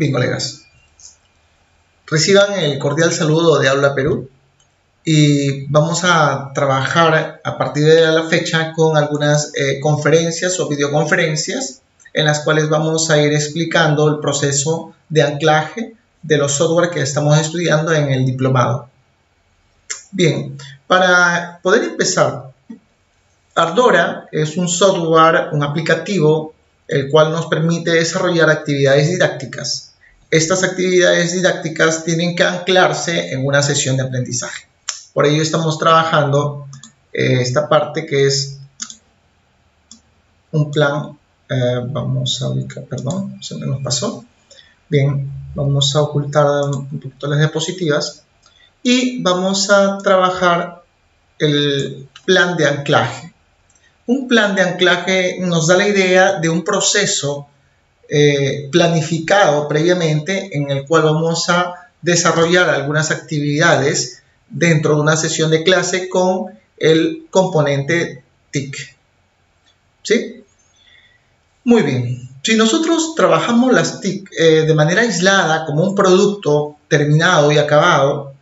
Bien, colegas, reciban el cordial saludo de Aula Perú y vamos a trabajar a partir de la fecha con algunas conferencias o videoconferencias en las cuales vamos a ir explicando el proceso de anclaje de los software que estamos estudiando en el diplomado. Bien, para poder empezar, Ardora es un software, un aplicativo, el cual nos permite desarrollar actividades didácticas. Estas actividades didácticas tienen que anclarse en una sesión de aprendizaje. Por ello estamos trabajando esta parte que es un plan. Vamos a ubicar, perdón, se me nos pasó. Bien, vamos a ocultar un poquito las diapositivas y vamos a trabajar el plan de anclaje. Un plan de anclaje nos da la idea de un proceso planificado previamente en el cual vamos a desarrollar algunas actividades dentro de una sesión de clase con el componente TIC. ¿Sí? Muy bien. Si nosotros trabajamos las TIC de manera aislada como un producto terminado y acabado,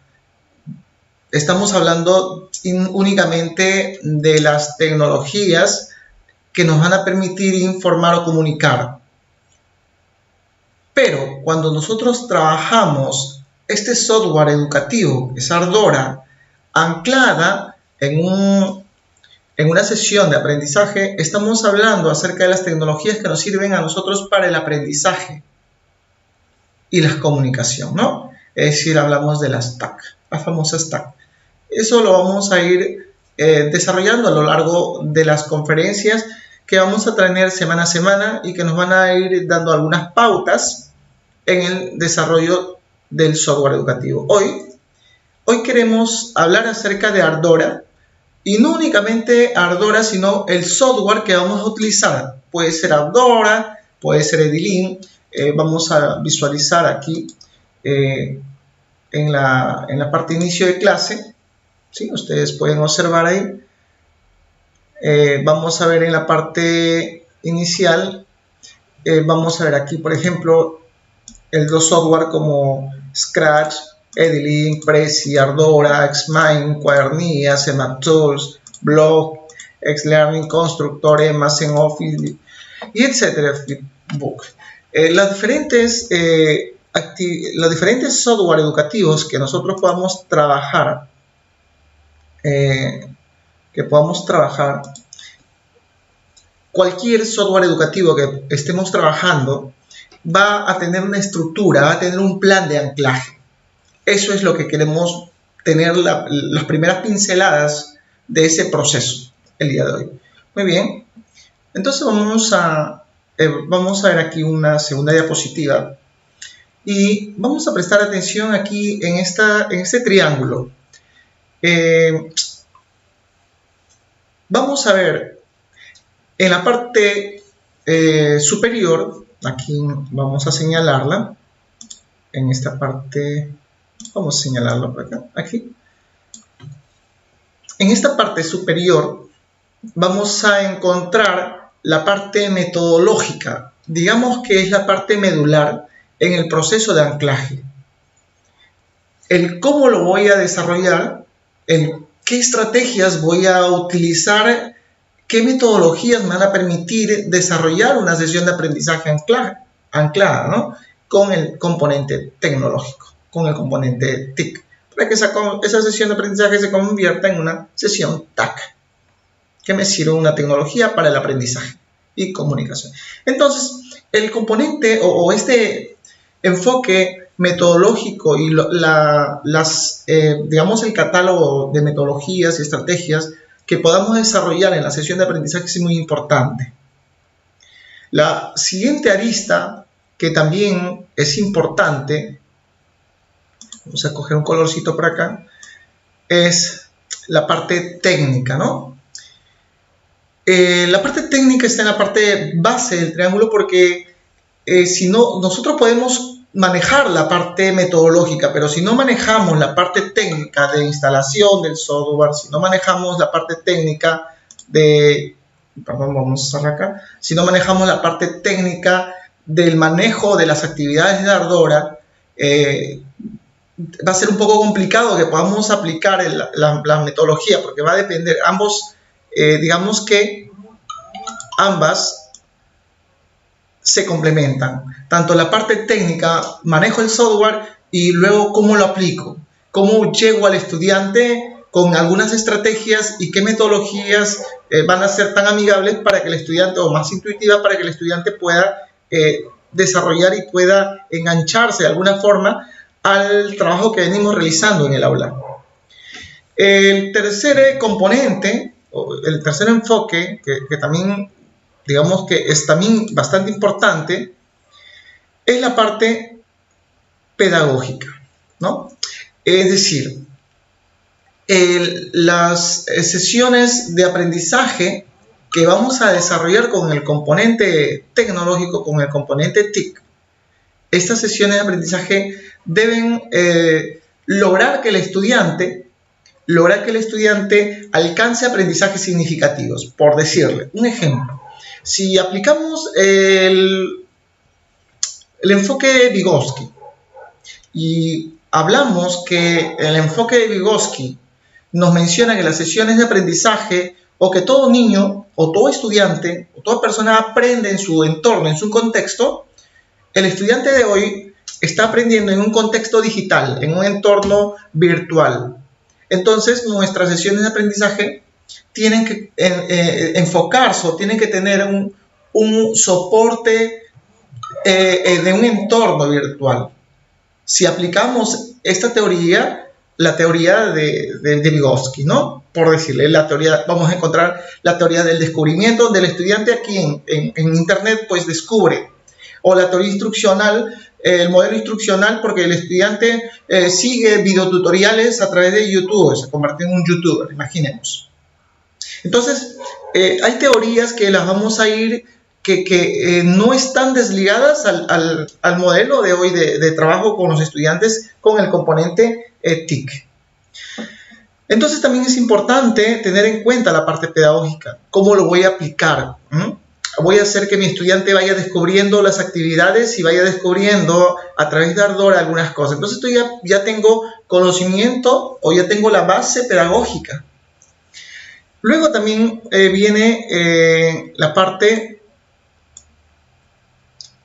estamos hablando únicamente de las tecnologías que nos van a permitir informar o comunicar. Pero cuando nosotros trabajamos este software educativo, que es Ardora, anclada en una sesión de aprendizaje, estamos hablando acerca de las tecnologías que nos sirven a nosotros para el aprendizaje y la comunicación, ¿no? Es decir, hablamos de las TAC, las famosas TAC. Eso lo vamos a ir desarrollando a lo largo de las conferencias que vamos a tener semana a semana y que nos van a ir dando algunas pautas en el desarrollo del software educativo. Hoy queremos hablar acerca de Ardora y no únicamente Ardora, sino el software que vamos a utilizar. Puede ser Ardora, puede ser Edilin. Vamos a visualizar aquí en la parte de inicio de clase. ¿Sí? Ustedes pueden observar ahí. Vamos a ver en la parte inicial, vamos a ver aquí, por ejemplo, los software como Scratch, Edilin, Prezi, Ardora, Xmind, Cuadernilla, CMapTools, Block, Xlearning, Constructor, Amazon Office, y etcétera, Flipbook. Los diferentes software educativos que nosotros podamos trabajar, cualquier software educativo que estemos trabajando va a tener una estructura, va a tener un plan de anclaje. Eso es lo que queremos tener las primeras pinceladas de ese proceso el día de hoy. Muy bien, entonces vamos a ver aquí una segunda diapositiva y vamos a prestar atención aquí en este triángulo. Vamos a ver en la parte superior, aquí vamos a señalarla, en esta parte, vamos a señalarla por acá, aquí. En esta parte superior vamos a encontrar la parte metodológica, digamos que es la parte medular en el proceso de anclaje. El cómo lo voy a desarrollar, el qué estrategias voy a utilizar, qué metodologías me van a permitir desarrollar una sesión de aprendizaje anclada, ¿no? Con el componente tecnológico, con el componente TIC, para que esa sesión de aprendizaje se convierta en una sesión TAC, que me sirva una tecnología para el aprendizaje y comunicación. Entonces, el componente o este enfoque metodológico y digamos el catálogo de metodologías y estrategias que podamos desarrollar en la sesión de aprendizaje es muy importante. La siguiente arista que también es importante, vamos a coger un colorcito por acá, es la parte técnica, ¿no? La parte técnica está en la parte base del triángulo porque si no, nosotros podemos manejar la parte metodológica, pero si no manejamos la parte técnica de instalación del software, si no manejamos la parte técnica de, perdón, vamos a cerrar acá, si no manejamos la parte técnica del manejo de las actividades de Ardora, va a ser un poco complicado que podamos aplicar la metodología, porque va a depender, digamos que ambas se complementan, tanto la parte técnica, manejo el software, y luego cómo lo aplico, cómo llego al estudiante con algunas estrategias y qué metodologías van a ser tan amigables para que el estudiante, o más intuitivas, para que el estudiante pueda desarrollar y pueda engancharse de alguna forma al trabajo que venimos realizando en el aula. El tercer componente, o el tercer enfoque, que también, digamos que es también bastante importante, es la parte pedagógica, ¿no? Es decir, las sesiones de aprendizaje que vamos a desarrollar con el componente tecnológico, con el componente TIC, estas sesiones de aprendizaje deben lograr que el estudiante alcance aprendizajes significativos. Por decirle un ejemplo, si aplicamos el enfoque de Vygotsky y hablamos que el enfoque de Vygotsky nos menciona que las sesiones de aprendizaje, o que todo niño o todo estudiante o toda persona aprende en su entorno, en su contexto, el estudiante de hoy está aprendiendo en un contexto digital, en un entorno virtual. Entonces, nuestras sesiones de aprendizaje tienen que enfocarse o tienen que tener un soporte de un entorno virtual. Si aplicamos esta teoría, la teoría de Vygotsky, ¿no? Por decirle, vamos a encontrar la teoría del descubrimiento, del estudiante aquí en Internet, pues descubre. O la teoría instruccional, el modelo instruccional, porque el estudiante sigue videotutoriales a través de YouTube, se convierte en un youtuber, imaginemos. Entonces, hay teorías que las vamos a ir, que no están desligadas al modelo de hoy de trabajo con los estudiantes con el componente TIC. Entonces también es importante tener en cuenta la parte pedagógica. ¿Cómo lo voy a aplicar? Voy a hacer que mi estudiante vaya descubriendo las actividades y vaya descubriendo a través de Ardora algunas cosas. Entonces esto ya tengo conocimiento, o ya tengo la base pedagógica. Luego también viene la parte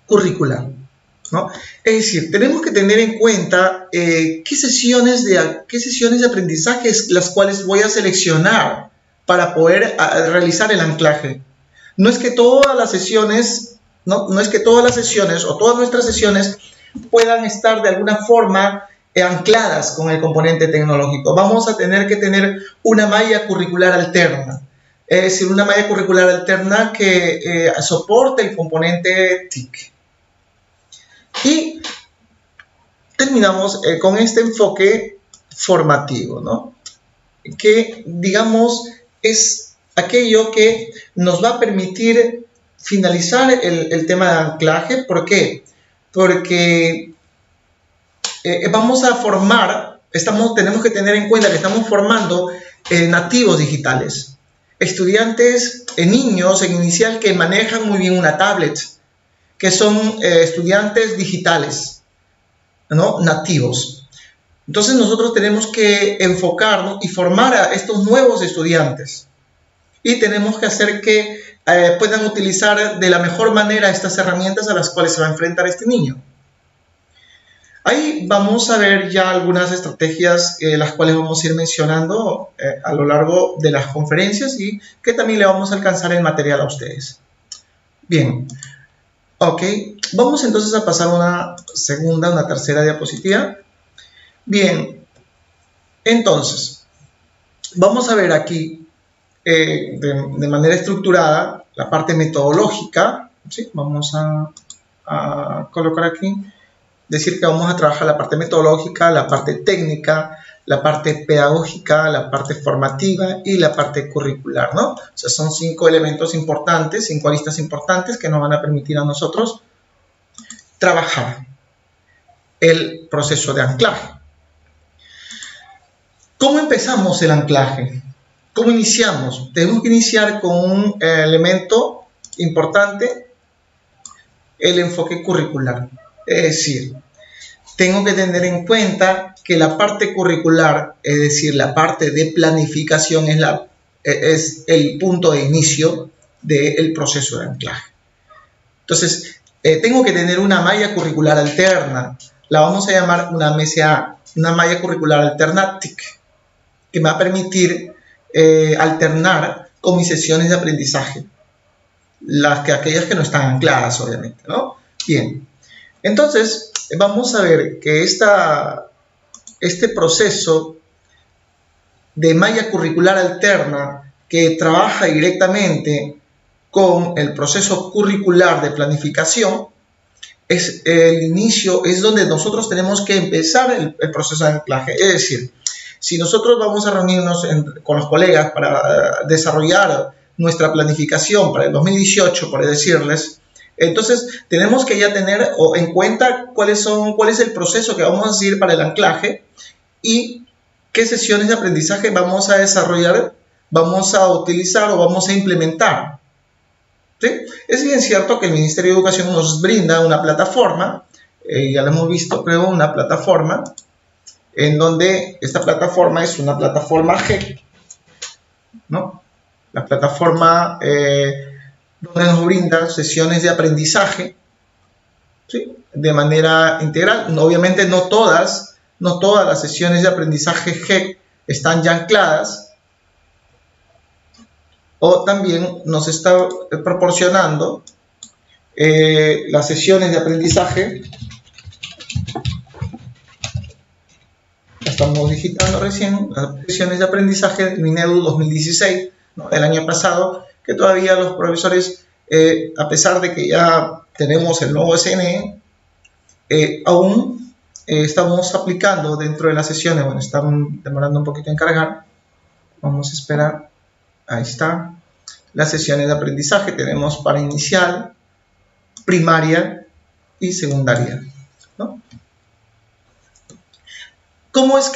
curricular, ¿no? Es decir, tenemos que tener en cuenta qué sesiones de aprendizaje las cuales voy a seleccionar para poder realizar el anclaje. No es que todas las sesiones, no es que todas las sesiones o todas nuestras sesiones puedan estar de alguna forma ancladas con el componente tecnológico. Vamos a tener que tener una malla curricular alterna, es decir, una malla curricular alterna que soporte el componente TIC. Y terminamos con este enfoque formativo, ¿no? Que, digamos, es aquello que nos va a permitir finalizar el tema de anclaje. ¿Por qué? Porque vamos a formar, tenemos que tener en cuenta que estamos formando nativos digitales, estudiantes, niños en inicial que manejan muy bien una tablet, que son estudiantes digitales, ¿no? Nativos. Entonces nosotros tenemos que enfocarnos y formar a estos nuevos estudiantes, y tenemos que hacer que puedan utilizar de la mejor manera estas herramientas a las cuales se va a enfrentar este niño. Ahí vamos a ver ya algunas estrategias, las cuales vamos a ir mencionando a lo largo de las conferencias, y que también le vamos a alcanzar el material a ustedes. Bien. Ok, vamos entonces a pasar una tercera diapositiva. Bien, entonces, vamos a ver aquí de manera estructurada la parte metodológica, ¿sí? Vamos a colocar aquí, decir que vamos a trabajar la parte metodológica, la parte técnica, la parte pedagógica, la parte formativa y la parte curricular, ¿no? O sea, son 5 elementos importantes, 5 aristas importantes que nos van a permitir a nosotros trabajar el proceso de anclaje. ¿Cómo empezamos el anclaje? ¿Cómo iniciamos? Tenemos que iniciar con un elemento importante, el enfoque curricular. Es decir, tengo que tener en cuenta que la parte curricular, es decir, la parte de planificación, es el punto de inicio del proceso de anclaje. Entonces, tengo que tener una malla curricular alterna. La vamos a llamar una MSA, una malla curricular alterna TIC, que me va a permitir alternar con mis sesiones de aprendizaje, aquellas que no están ancladas, obviamente, ¿no? Bien, entonces vamos a ver que este proceso de malla curricular alterna que trabaja directamente con el proceso curricular de planificación, es el inicio, es donde nosotros tenemos que empezar el proceso de anclaje. Es decir, si nosotros vamos a reunirnos con los colegas para desarrollar nuestra planificación para el 2018, por decirles, entonces tenemos que ya tener en cuenta cuál es el proceso que vamos a seguir para el anclaje y qué sesiones de aprendizaje vamos a desarrollar, vamos a utilizar o vamos a implementar. ¿Sí? Es bien cierto que el Ministerio de Educación nos brinda una plataforma, ya lo hemos visto, creo, una plataforma, en donde esta plataforma es una plataforma GEC, ¿no? La plataforma donde nos brinda sesiones de aprendizaje, ¿sí? De manera integral. Obviamente no todas las sesiones de aprendizaje GEC están ya ancladas, o también nos está proporcionando las sesiones de aprendizaje. Estamos digitando recién las sesiones de aprendizaje del Minedu 2016, ¿no? Del año pasado, que todavía los profesores, a pesar de que ya tenemos el nuevo SNE, aún estamos aplicando dentro de las sesiones. Bueno, están demorando un poquito en cargar. Vamos a esperar. Ahí está. Las sesiones de aprendizaje tenemos para inicial, primaria y secundaria, ¿no? ¿Cómo es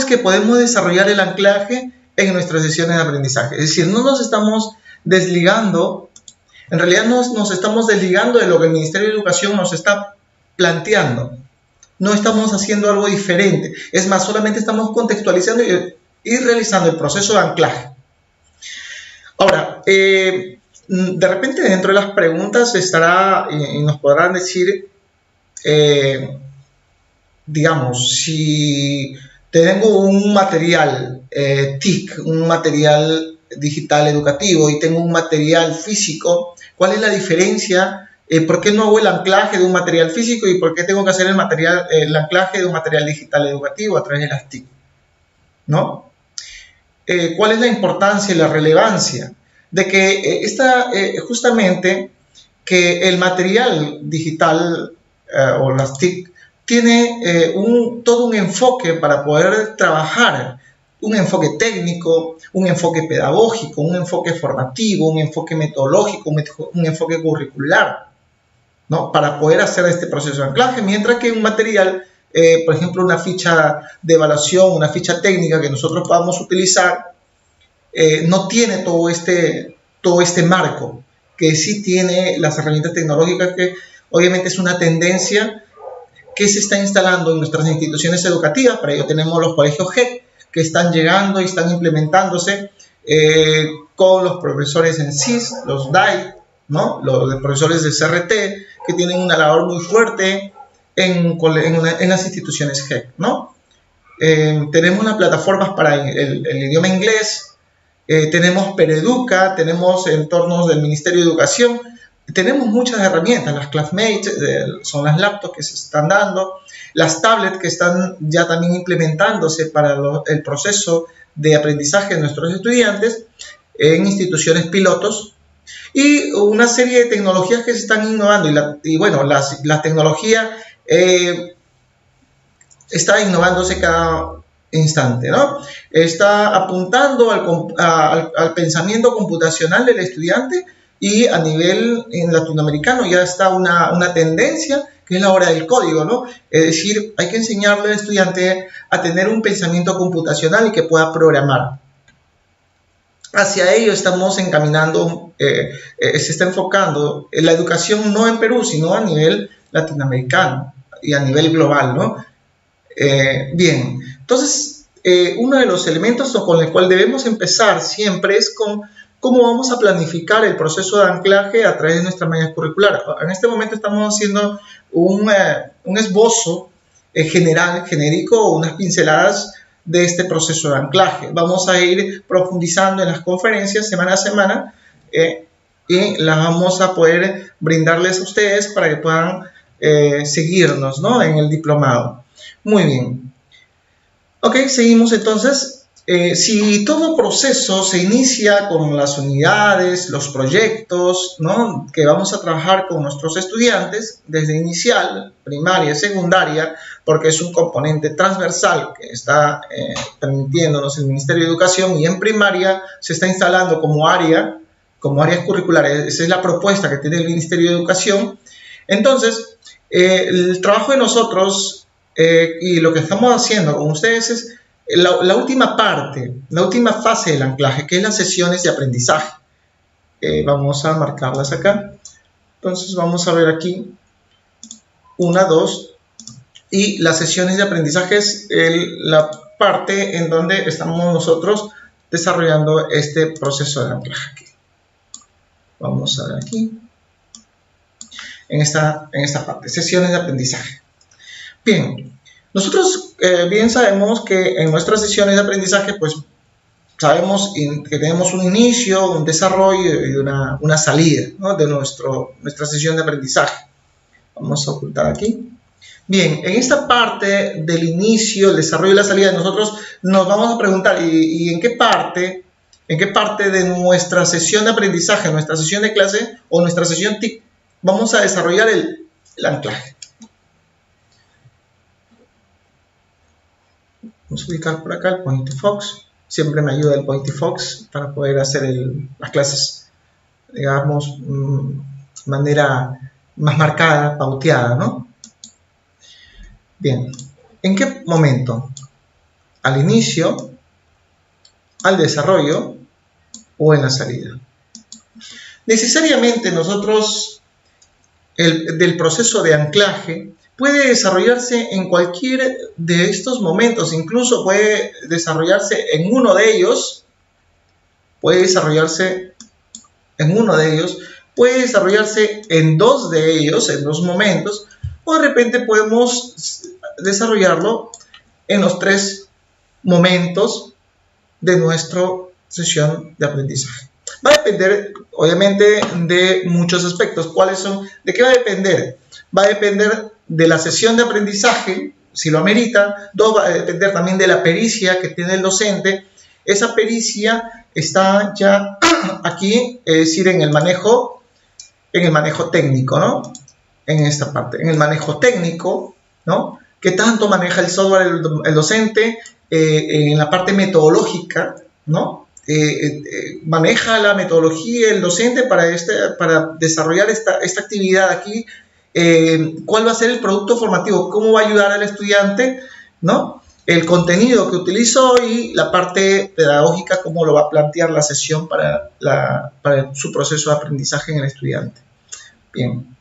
que podemos desarrollar el anclaje en nuestras sesiones de aprendizaje? Es decir, no nos estamos desligando, en realidad nos estamos desligando de lo que el Ministerio de Educación nos está planteando. No estamos haciendo algo diferente. Es más, solamente estamos contextualizando y realizando el proceso de anclaje. Ahora, de repente dentro de las preguntas estará y nos podrán decir, digamos, si tengo un material TIC, un material digital educativo, y tengo un material físico, ¿cuál es la diferencia? ¿Por qué no hago el anclaje de un material físico y por qué tengo que hacer el anclaje de un material digital educativo a través de las TIC? ¿No? ¿Cuál es la importancia y la relevancia de que justamente que el material digital o las TIC tiene todo un enfoque para poder trabajar, un enfoque técnico, un enfoque pedagógico, un enfoque formativo, un enfoque metodológico, un enfoque curricular, ¿no? Para poder hacer este proceso de anclaje, mientras que un material, por ejemplo, una ficha de evaluación, una ficha técnica que nosotros podamos utilizar, no tiene todo este marco, que sí tiene las herramientas tecnológicas, que obviamente es una tendencia que se está instalando en nuestras instituciones educativas. Para ello tenemos los colegios GEC, que están llegando y están implementándose con los profesores en CIS, los DAI, ¿no? Los profesores de CRT, que tienen una labor muy fuerte en las instituciones GEC, ¿no? Tenemos las plataformas para el idioma inglés, tenemos Pereduca, tenemos entornos del Ministerio de Educación, tenemos muchas herramientas. Las Classmates son las laptops que se están dando, las tablets que están ya también implementándose para el proceso de aprendizaje de nuestros estudiantes en instituciones pilotos, y una serie de tecnologías que se están innovando. Y bueno, la tecnología está innovándose cada instante, ¿no? Está apuntando al pensamiento computacional del estudiante, y a nivel latinoamericano ya está una tendencia que es la hora del código, ¿no? Es decir, hay que enseñarle al estudiante a tener un pensamiento computacional y que pueda programar. hacia ello estamos encaminando, se está enfocando la educación no en Perú, sino a nivel latinoamericano y a nivel global, ¿no? Bien, entonces, uno de los elementos con el cual debemos empezar siempre es con cómo vamos a planificar el proceso de anclaje a través de nuestra malla curricular. En este momento estamos haciendo un esbozo genérico, unas pinceladas de este proceso de anclaje. Vamos a ir profundizando en las conferencias semana a semana y las vamos a poder brindarles a ustedes para que puedan seguirnos, ¿no?, en el diplomado. Muy bien. Ok, seguimos entonces. Si todo proceso se inicia con las unidades, los proyectos, ¿no?, que vamos a trabajar con nuestros estudiantes desde inicial, primaria, secundaria, porque es un componente transversal que está permitiéndonos el Ministerio de Educación, y en primaria se está instalando como áreas curriculares. Esa es la propuesta que tiene el Ministerio de Educación. Entonces, el trabajo de nosotros y lo que estamos haciendo con ustedes es la última parte, la última fase del anclaje, que es las sesiones de aprendizaje. Vamos a marcarlas acá. Entonces vamos a ver aquí 1, 2, y las sesiones de aprendizaje es la parte en donde estamos nosotros desarrollando este proceso de anclaje. Aquí. Vamos a ver aquí, en esta parte, sesiones de aprendizaje. Bien. Nosotros bien sabemos que en nuestras sesiones de aprendizaje, pues sabemos que tenemos un inicio, un desarrollo y una salida, ¿no?, de nuestra sesión de aprendizaje. Vamos a ocultar aquí. Bien, en esta parte del inicio, el desarrollo y la salida, nosotros nos vamos a preguntar, ¿y en qué parte de nuestra sesión de aprendizaje, nuestra sesión de clase o nuestra sesión TIC vamos a desarrollar el anclaje? Vamos a ubicar por acá el Point to Fox. Siempre me ayuda el Point to Fox para poder hacer las clases, digamos, de manera más marcada, pauteada, ¿no? Bien, ¿en qué momento? ¿Al inicio, al desarrollo o en la salida? Necesariamente nosotros, del proceso de anclaje, puede desarrollarse en cualquier de estos momentos, incluso puede desarrollarse en uno de ellos, puede desarrollarse en dos de ellos, en dos momentos, o de repente podemos desarrollarlo en los 3 momentos de nuestra sesión de aprendizaje. Va a depender, obviamente, de muchos aspectos. ¿Cuáles son? ¿De qué va a depender? Va a depender de la sesión de aprendizaje, si lo amerita. 2, va a depender también de la pericia que tiene el docente. Esa pericia está ya aquí, es decir, en el manejo técnico, ¿no? En esta parte, en el manejo técnico, ¿no? ¿Qué tanto maneja el software el docente? En la parte metodológica, ¿no? Maneja la metodología el docente para desarrollar esta actividad aquí. ¿Cuál va a ser el producto formativo? ¿Cómo va a ayudar al estudiante? ¿No? El contenido que utilizó y la parte pedagógica, cómo lo va a plantear la sesión para su proceso de aprendizaje en el estudiante. Bien.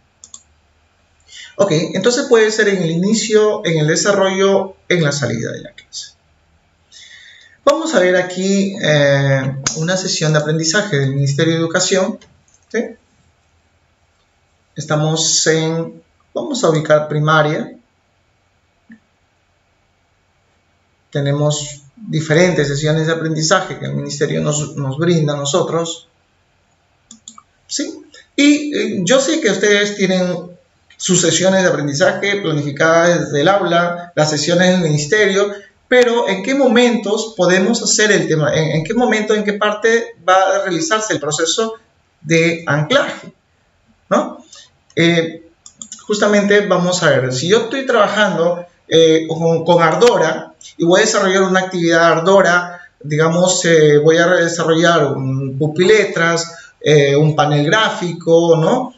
Ok, entonces puede ser en el inicio, en el desarrollo, en la salida de la clase. Vamos a ver aquí una sesión de aprendizaje del Ministerio de Educación. ¿Sí? Vamos a ubicar primaria. Tenemos diferentes sesiones de aprendizaje que el Ministerio nos brinda a nosotros. ¿Sí? Y yo sé que ustedes tienen sus sesiones de aprendizaje planificadas desde el aula, las sesiones del Ministerio, pero ¿en qué momentos podemos hacer el tema? ¿En qué momento, en qué parte va a realizarse el proceso de anclaje? ¿No? Justamente vamos a ver, si yo estoy trabajando con Ardora y voy a desarrollar una actividad Ardora, digamos, voy a desarrollar un pupiletras, un panel gráfico, ¿no?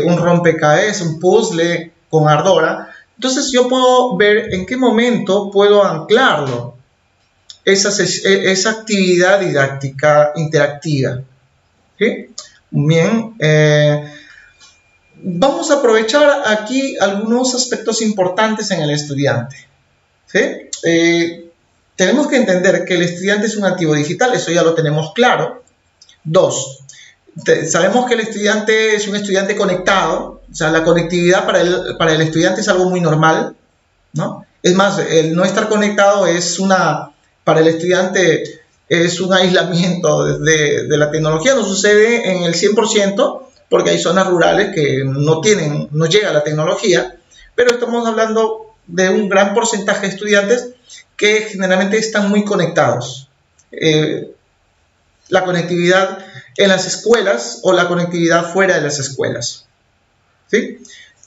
Un rompecabezas, un puzzle con Ardora. Entonces yo puedo ver en qué momento puedo anclarlo. esa actividad didáctica interactiva. ¿Sí? Bien, vamos a aprovechar aquí algunos aspectos importantes en el estudiante. ¿Sí? Tenemos que entender que el estudiante es un activo digital, eso ya lo tenemos claro. 2, sabemos que el estudiante es un estudiante conectado, o sea, la conectividad para el estudiante es algo muy normal, ¿no? Es más, el no estar conectado para el estudiante es un aislamiento de la tecnología. No sucede en el 100%, porque hay zonas rurales que no llega la tecnología, pero estamos hablando de un gran porcentaje de estudiantes que generalmente están muy conectados. La conectividad en las escuelas o la conectividad fuera de las escuelas. ¿Sí?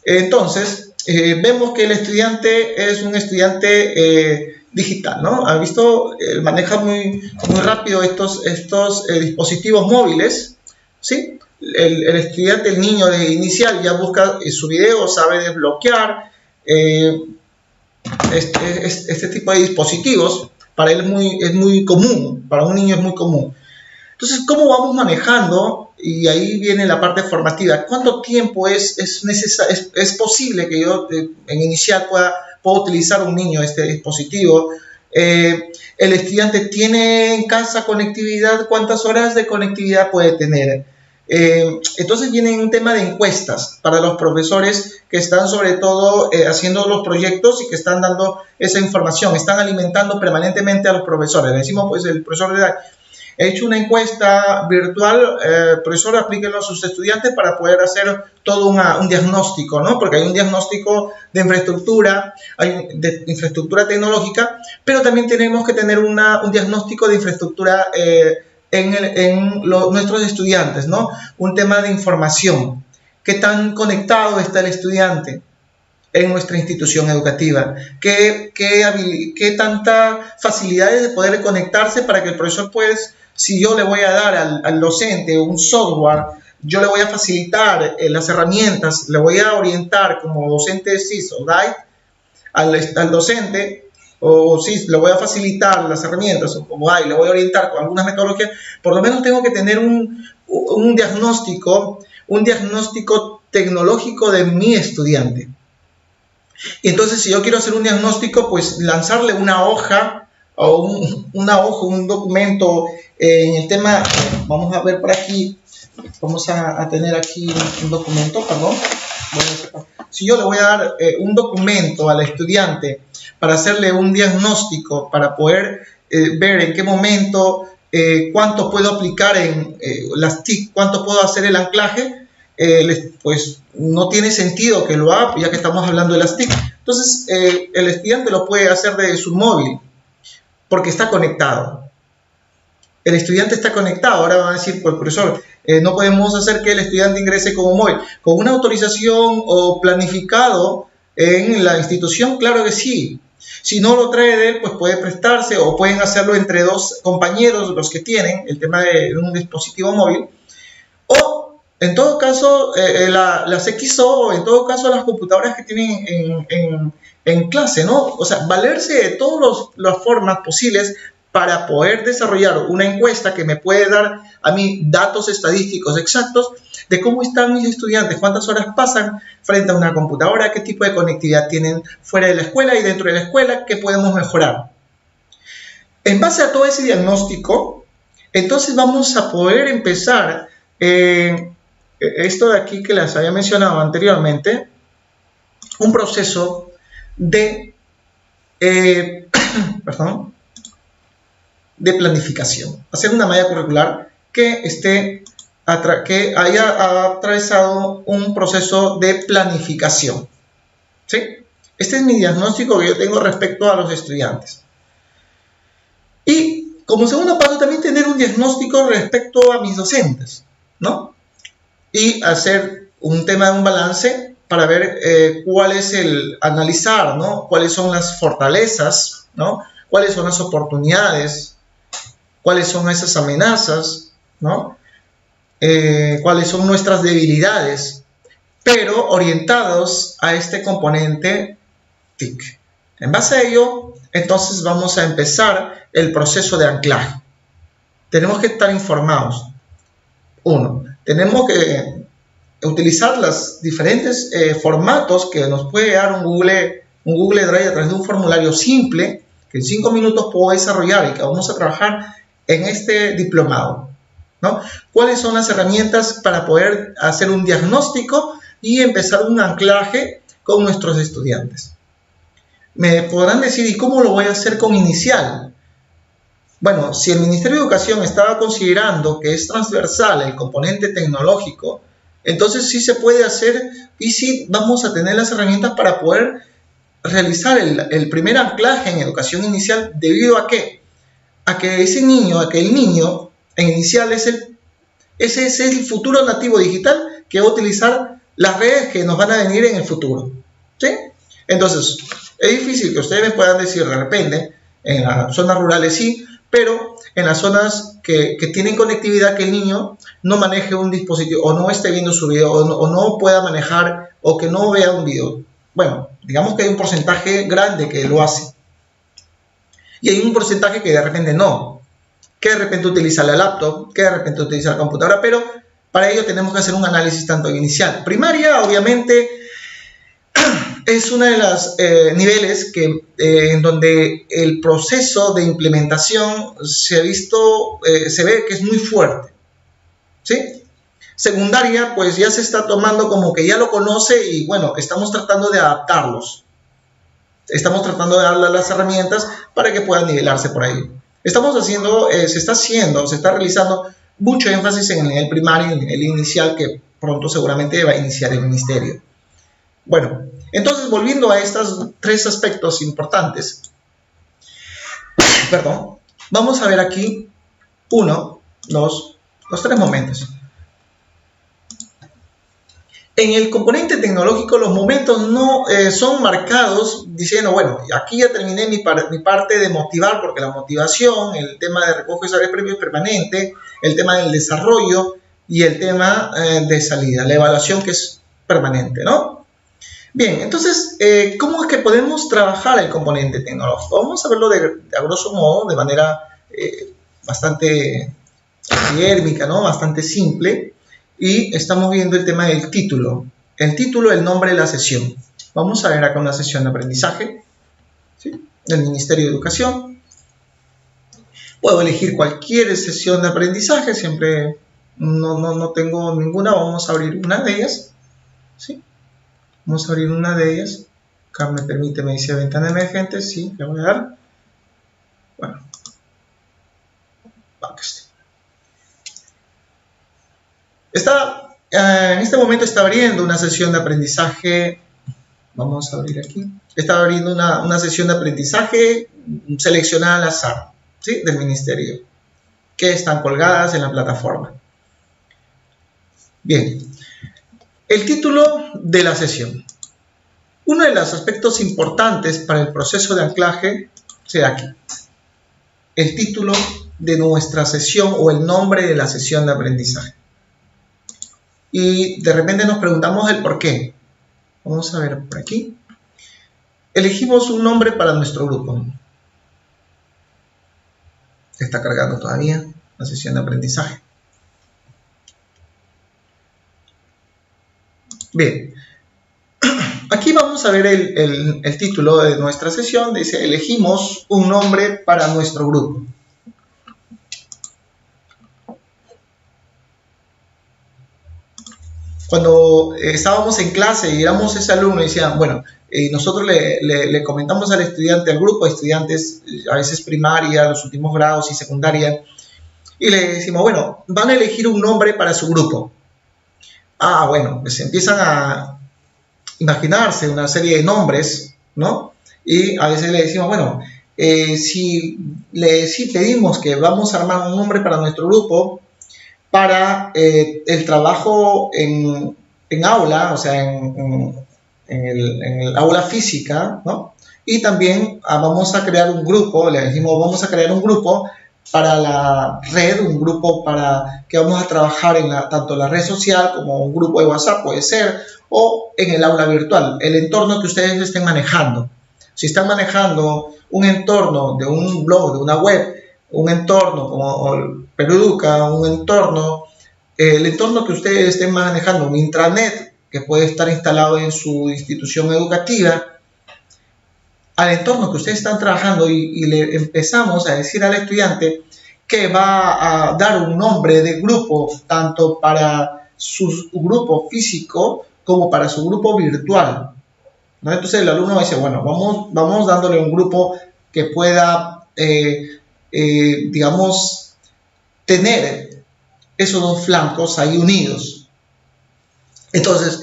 Entonces, vemos que el estudiante es un estudiante digital, ¿no? Ha visto, maneja muy rápido estos dispositivos móviles, ¿sí? El estudiante, el niño de inicial ya busca su video, sabe desbloquear este tipo de dispositivos. Para él es muy común, para un niño es muy común. Entonces, ¿cómo vamos manejando? Y ahí viene la parte formativa. ¿Cuánto tiempo es posible que yo en inicial pueda utilizar un niño este dispositivo? El estudiante tiene en casa conectividad, ¿cuántas horas de conectividad puede tener? Entonces viene un tema de encuestas para los profesores que están sobre todo haciendo los proyectos y que están dando esa información, están alimentando permanentemente a los profesores. Le decimos, pues, el profesor de edad, he hecho una encuesta virtual, profesor, aplíquenlo a sus estudiantes para poder hacer todo un diagnóstico, ¿no? Porque hay un diagnóstico de infraestructura, de infraestructura tecnológica, pero también tenemos que tener un diagnóstico de infraestructura nuestros estudiantes, ¿no? Un tema de información. ¿Qué tan conectado está el estudiante en nuestra institución educativa? ¿Qué tanta facilidades de poder conectarse para que el profesor, pues, si yo le voy a dar al docente un software, yo le voy a facilitar las herramientas, le voy a orientar como docente CIS o guide al docente, o si le voy a facilitar las herramientas, o como le voy a orientar con algunas metodologías, por lo menos tengo que tener un diagnóstico tecnológico de mi estudiante. Y entonces, si yo quiero hacer un diagnóstico, pues lanzarle una hoja, o un documento en el tema. Vamos a ver por aquí, vamos a tener aquí un documento, perdón. Si yo le voy a dar un documento al estudiante para hacerle un diagnóstico, para poder ver en qué momento, cuánto puedo aplicar en las TIC, cuánto puedo hacer el anclaje, pues no tiene sentido que lo haga, ya que estamos hablando de las TIC. Entonces, el estudiante lo puede hacer de su móvil, porque está conectado. El estudiante está conectado. Ahora van a decir, pues, profesor, no podemos hacer que el estudiante ingrese como móvil. Con una autorización o planificado en la institución, claro que sí. Si no lo trae de él, pues puede prestarse, o pueden hacerlo entre dos compañeros, los que tienen el tema de un dispositivo móvil. O, en todo caso, las XO, o en todo caso las computadoras que tienen en clase, ¿no? O sea, valerse de todas las formas posibles para poder desarrollar una encuesta que me puede dar a mí datos estadísticos exactos de cómo están mis estudiantes, cuántas horas pasan frente a una computadora, qué tipo de conectividad tienen fuera de la escuela y dentro de la escuela, qué podemos mejorar. En base a todo ese diagnóstico, entonces vamos a poder empezar esto de aquí que les había mencionado anteriormente, un proceso de planificación, hacer una malla curricular que haya atravesado un proceso de planificación. ¿Sí? Este es mi diagnóstico que yo tengo respecto a los estudiantes. Y como segundo paso, también tener un diagnóstico respecto a mis docentes, ¿no? Y hacer un tema de un balance para ver cuál es analizar, ¿no? Cuáles son las fortalezas, ¿no? Cuáles son las oportunidades, cuáles son esas amenazas, ¿no? Cuáles son nuestras debilidades, pero orientados a este componente TIC. En base a ello, entonces vamos a empezar el proceso de anclaje. Tenemos que estar informados. Uno, tenemos que utilizar los diferentes formatos que nos puede dar un Google Drive a través de un formulario simple que en 5 minutos puedo desarrollar y que vamos a trabajar en este diplomado, ¿no? ¿Cuáles son las herramientas para poder hacer un diagnóstico y empezar un anclaje con nuestros estudiantes? Me podrán decir, ¿y cómo lo voy a hacer con Inicial? Bueno, si el Ministerio de Educación estaba considerando que es transversal el componente tecnológico, entonces sí se puede hacer y sí vamos a tener las herramientas para poder realizar el primer anclaje en educación inicial. ¿Debido a qué? A que ese niño, a que el niño en inicial ese es el futuro nativo digital que va a utilizar las redes que nos van a venir en el futuro, ¿sí? Entonces, es difícil que ustedes me puedan decir de repente, en las zonas rurales sí, pero en las zonas que tienen conectividad, que el niño no maneje un dispositivo o no esté viendo su video o no pueda manejar o que no vea un video. Bueno, digamos que hay un porcentaje grande que lo hace. Y hay un porcentaje que de repente no, que de repente utiliza la laptop, que de repente utiliza la computadora, pero para ello tenemos que hacer un análisis tanto inicial. Primaria, obviamente, es uno de los niveles en donde el proceso de implementación se ve que es muy fuerte, ¿sí? Secundaria, pues ya se está tomando como que ya lo conoce y bueno, estamos tratando de adaptarlos. Estamos tratando de darle las herramientas para que puedan nivelarse por ahí. Se está realizando mucho énfasis en el nivel primario, en el nivel inicial, que pronto seguramente va a iniciar el ministerio. Bueno, entonces volviendo a estos 3 aspectos importantes, vamos a ver aquí los 3 momentos. En el componente tecnológico los momentos no son marcados diciendo, bueno, aquí ya terminé mi parte de motivar, porque la motivación, el tema de recoge y premio es permanente, el tema del desarrollo y el tema de salida, la evaluación que es permanente, ¿no? Bien, entonces, ¿cómo es que podemos trabajar el componente tecnológico? Vamos a verlo a grosso modo, de manera bastante diérmica, ¿no? Bastante simple. Y estamos viendo el tema del título. El título, el nombre de la sesión. Vamos a ver acá una sesión de aprendizaje, ¿sí?, del Ministerio de Educación. Puedo elegir cualquier sesión de aprendizaje, siempre no tengo ninguna. Vamos a abrir una de ellas, ¿sí? Vamos a abrir una de ellas. Acá me dice ventana emergente, sí, le voy a dar. Bueno, en este momento está abriendo una sesión de aprendizaje. Vamos a abrir aquí. Está abriendo una sesión de aprendizaje seleccionada al azar, ¿sí?, del ministerio, que están colgadas en la plataforma. Bien, el título de la sesión. Uno de los aspectos importantes para el proceso de anclaje será aquí. El título de nuestra sesión o el nombre de la sesión de aprendizaje. Y de repente nos preguntamos el por qué. Vamos a ver por aquí. Elegimos un nombre para nuestro grupo. Está cargando todavía la sesión de aprendizaje. Bien. Aquí vamos a ver el título de nuestra sesión. Dice, elegimos un nombre para nuestro grupo. Cuando estábamos en clase y éramos ese alumno y decían, bueno, nosotros le comentamos al estudiante, al grupo de estudiantes, a veces primaria, los últimos grados y secundaria, y le decimos, bueno, van a elegir un nombre para su grupo. Ah, bueno, pues empiezan a imaginarse una serie de nombres, ¿no? Y a veces le decimos, bueno, si pedimos que vamos a armar un nombre para nuestro grupo, para el trabajo en aula, o sea, en el aula física, ¿no? Y también vamos a crear un grupo, le decimos, vamos a crear un grupo para la red, un grupo para que vamos a trabajar en tanto la red social como un grupo de WhatsApp puede ser, o en el aula virtual, el entorno que ustedes estén manejando. Si están manejando un entorno de un blog, de una web, un entorno como Perú Educa, un entorno, el entorno que ustedes estén manejando, un intranet que puede estar instalado en su institución educativa, al entorno que ustedes están trabajando y le empezamos a decir al estudiante que va a dar un nombre de grupo tanto para su grupo físico como para su grupo virtual, ¿no? Entonces el alumno dice, bueno, vamos dándole un grupo que pueda, digamos, tener esos dos flancos ahí unidos. Entonces,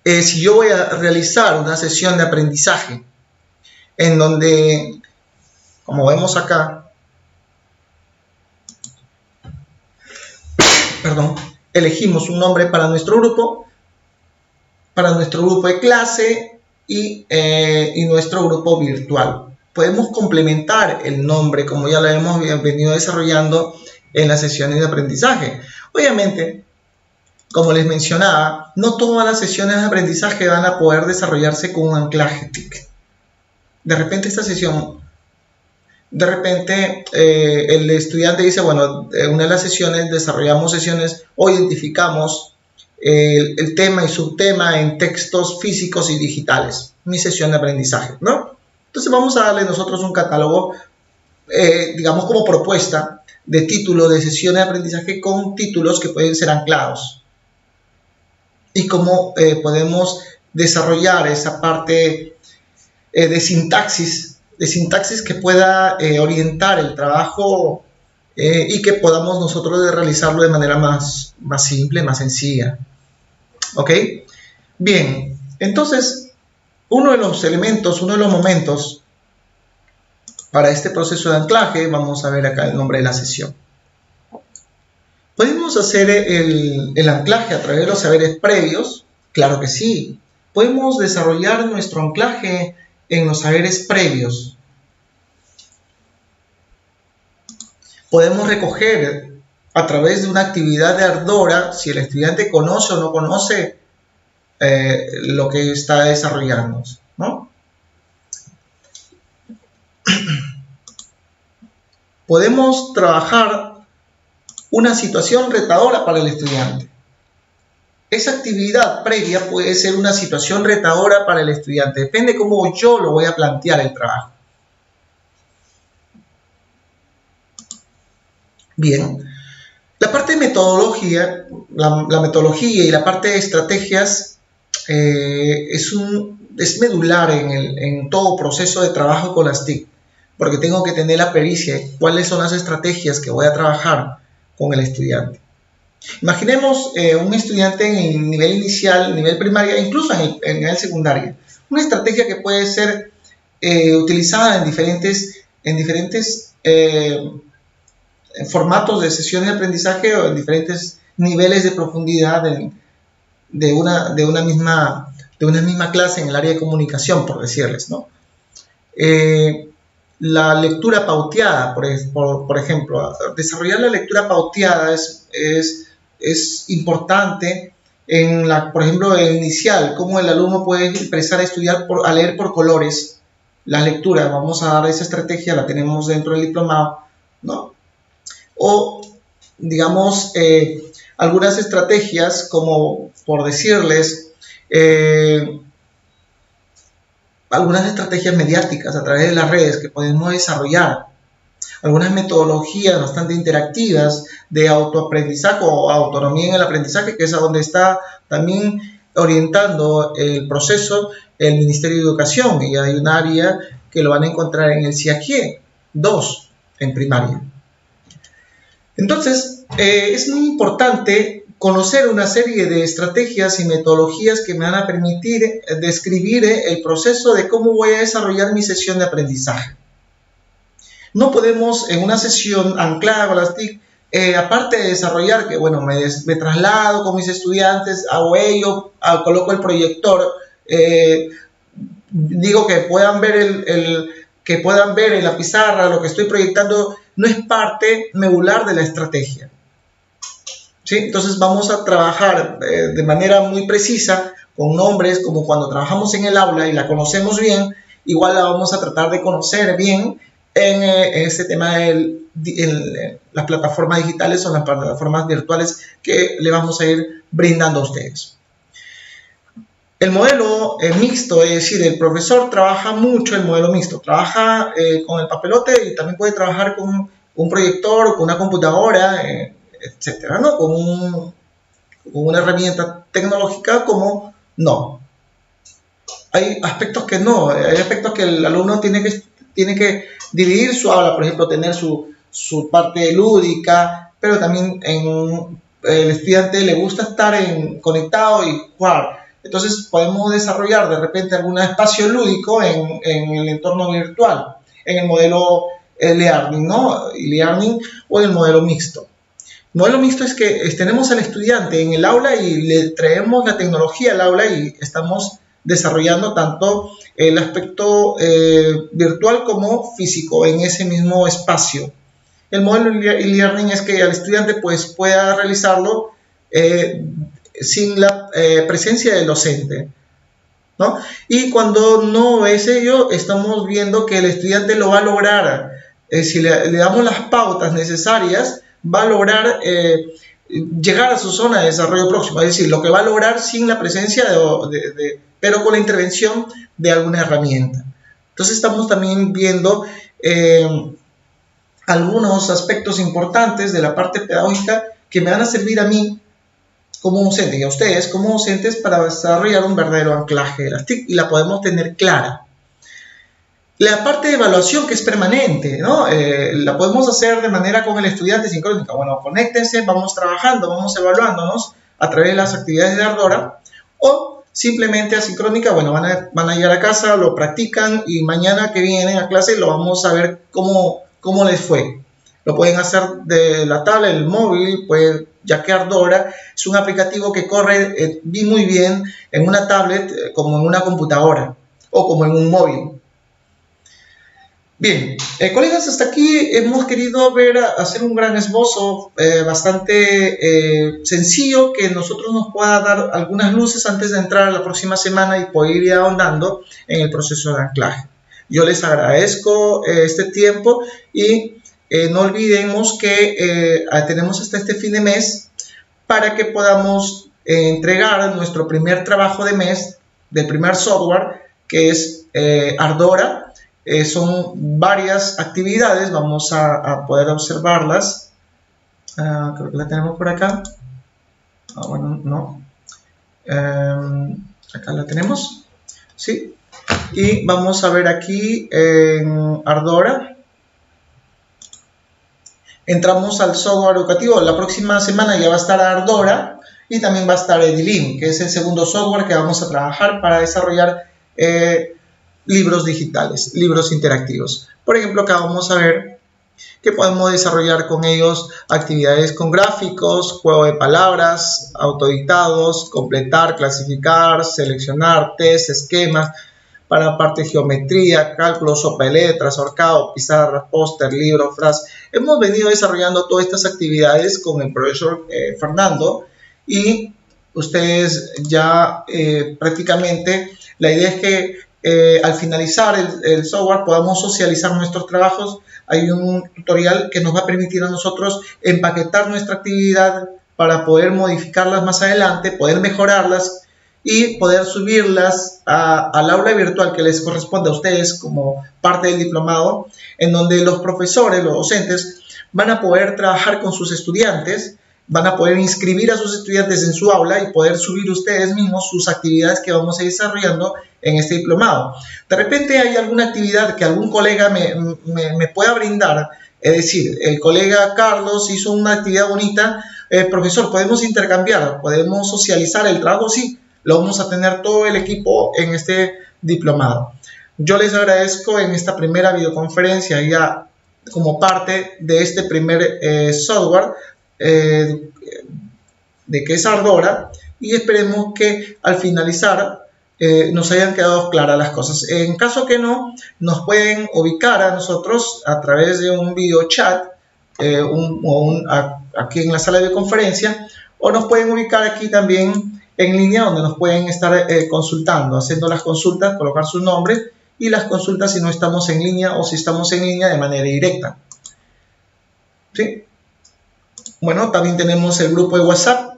si yo voy a realizar una sesión de aprendizaje en donde, como vemos acá, elegimos un nombre para nuestro grupo de clase y nuestro grupo virtual. Podemos complementar el nombre como ya lo hemos venido desarrollando en las sesiones de aprendizaje. Obviamente, como les mencionaba, no todas las sesiones de aprendizaje van a poder desarrollarse con un anclaje TIC. De repente el estudiante dice, bueno, en una de las sesiones desarrollamos sesiones o identificamos el tema y subtema en textos físicos y digitales, mi sesión de aprendizaje, ¿no? Entonces vamos a darle nosotros un catálogo, digamos como propuesta de título de sesión de aprendizaje con títulos que pueden ser anclados y cómo podemos desarrollar esa parte de sintaxis que pueda orientar el trabajo y que podamos nosotros realizarlo de manera más simple, más sencilla. ¿Ok? Bien, entonces, uno de los momentos para este proceso de anclaje, vamos a ver acá el nombre de la sesión. ¿Podemos hacer el anclaje a través de los saberes previos? Claro que sí. Podemos desarrollar nuestro anclaje en los saberes previos. Podemos recoger a través de una actividad de Ardora si el estudiante conoce o no conoce lo que está desarrollando, ¿no? Podemos trabajar una situación retadora para el estudiante. Esa actividad previa puede ser una situación retadora para el estudiante. Depende cómo yo lo voy a plantear el trabajo. Bien. La parte de metodología, la metodología y la parte de estrategias es medular en todo proceso de trabajo con las TIC, porque tengo que tener la pericia de cuáles son las estrategias que voy a trabajar con el estudiante. Imaginemos un estudiante en nivel inicial, nivel primaria, incluso en nivel secundaria. Una estrategia que puede ser utilizada en diferentes formatos de sesiones de aprendizaje o en diferentes niveles de profundidad de una misma clase en el área de comunicación, por decirles, ¿no? La lectura pauteada, por ejemplo, desarrollar la lectura pauteada es importante por ejemplo, en inicial, cómo el alumno puede empezar a leer por colores la lectura. Vamos a dar esa estrategia, la tenemos dentro del diplomado, ¿no? O, digamos, algunas estrategias como, por decirles, algunas estrategias mediáticas a través de las redes que podemos desarrollar, algunas metodologías bastante interactivas de autoaprendizaje o autonomía en el aprendizaje, que es a donde está también orientando el proceso el Ministerio de Educación, y hay un área que lo van a encontrar en el CIAQUIE 2 en primaria. Entonces, es muy importante conocer una serie de estrategias y metodologías que me van a permitir describir el proceso de cómo voy a desarrollar mi sesión de aprendizaje. No podemos en una sesión anclada con las TIC, aparte de desarrollar que, bueno, me traslado con mis estudiantes, hago ello, coloco el proyector, digo que puedan ver en la pizarra lo que estoy proyectando, no es parte medular de la estrategia. ¿Sí? Entonces vamos a trabajar de manera muy precisa con nombres, como cuando trabajamos en el aula y la conocemos bien, igual la vamos a tratar de conocer bien en este tema de las plataformas digitales o las plataformas virtuales que le vamos a ir brindando a ustedes. El modelo mixto, es decir, el profesor trabaja mucho el modelo mixto, trabaja con el papelote y también puede trabajar con un proyector o con una computadora, etcétera, ¿no? Con una herramienta tecnológica como no. Hay aspectos que no, hay aspectos que el alumno tiene que dividir su aula, por ejemplo, tener su parte lúdica, pero también el estudiante le gusta estar conectado y jugar. Entonces podemos desarrollar de repente algún espacio lúdico en el entorno virtual, en el modelo e-learning, ¿no? E-learning o en el modelo mixto. El modelo mixto es que tenemos al estudiante en el aula y le traemos la tecnología al aula y estamos desarrollando tanto el aspecto virtual como físico en ese mismo espacio. El modelo e-learning es que el estudiante pues, pueda realizarlo sin la presencia del docente, ¿no? Y cuando no es ello, estamos viendo que el estudiante lo va a lograr. Si le damos las pautas necesarias, va a lograr llegar a su zona de desarrollo próximo, es decir, lo que va a lograr sin la presencia pero con la intervención de alguna herramienta. Entonces estamos también viendo algunos aspectos importantes de la parte pedagógica que me van a servir a mí como docente y a ustedes como docentes para desarrollar un verdadero anclaje de las TIC y la podemos tener clara. La parte de evaluación que es permanente, ¿no? La podemos hacer de manera con el estudiante sincrónica. Bueno, conéctense, vamos trabajando, vamos evaluándonos a través de las actividades de Ardora, o simplemente asincrónica, bueno, van a llegar a casa, lo practican y mañana que vienen a clase lo vamos a ver cómo les fue. Lo pueden hacer de la tablet, el móvil, pues, ya que Ardora es un aplicativo que corre muy bien en una tablet como en una computadora o como en un móvil. Bien, colegas, hasta aquí hemos querido hacer un gran esbozo bastante sencillo que nosotros nos pueda dar algunas luces antes de entrar a la próxima semana y poder ir ahondando en el proceso de anclaje. Yo les agradezco este tiempo y no olvidemos que tenemos hasta este fin de mes para que podamos entregar nuestro primer trabajo de mes del primer software, que es Ardora. Son varias actividades, vamos a poder observarlas. Creo que la tenemos por acá. Bueno, no. Acá la tenemos. Sí. Y vamos a ver aquí en Ardora. Entramos al software educativo. La próxima semana ya va a estar Ardora y también va a estar Edilin, que es el segundo software que vamos a trabajar para desarrollar libros digitales, libros interactivos. Por ejemplo, acá vamos a ver que podemos desarrollar con ellos actividades con gráficos, juego de palabras, autodictados, completar, clasificar, seleccionar, test, esquemas, para parte de geometría, cálculo, sopa de letras, ahorcado, pizarra, póster, libro, frase. Hemos venido desarrollando todas estas actividades con el profesor Fernando y ustedes ya prácticamente, la idea es que al finalizar el software podamos socializar nuestros trabajos. Hay un tutorial que nos va a permitir a nosotros empaquetar nuestra actividad para poder modificarlas más adelante, poder mejorarlas y poder subirlas al aula virtual que les corresponde a ustedes como parte del diplomado, en donde los profesores, los docentes, van a poder trabajar con sus estudiantes, van a poder inscribir a sus estudiantes en su aula y poder subir ustedes mismos sus actividades que vamos a ir desarrollando en este diplomado. De repente hay alguna actividad que algún colega me pueda brindar, es decir, el colega Carlos hizo una actividad bonita, profesor, ¿podemos intercambiar? ¿Podemos socializar el trabajo? Sí, lo vamos a tener todo el equipo en este diplomado. Yo les agradezco en esta primera videoconferencia ya como parte de este primer software de que es Ardora, y esperemos que al finalizar nos hayan quedado claras las cosas. En caso que no, nos pueden ubicar a nosotros a través de un video chat aquí en la sala de conferencia, o nos pueden ubicar aquí también en línea, donde nos pueden estar consultando, haciendo las consultas, colocar su nombre y las consultas si no estamos en línea o si estamos en línea de manera directa. ¿Sí? Bueno, también tenemos el grupo de WhatsApp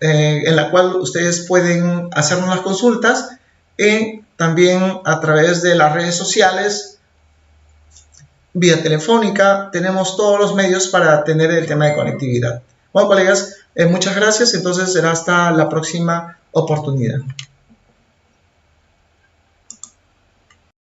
en la cual ustedes pueden hacernos las consultas y también a través de las redes sociales, vía telefónica, tenemos todos los medios para tener el tema de conectividad. Bueno, colegas, muchas gracias. Entonces será hasta la próxima oportunidad.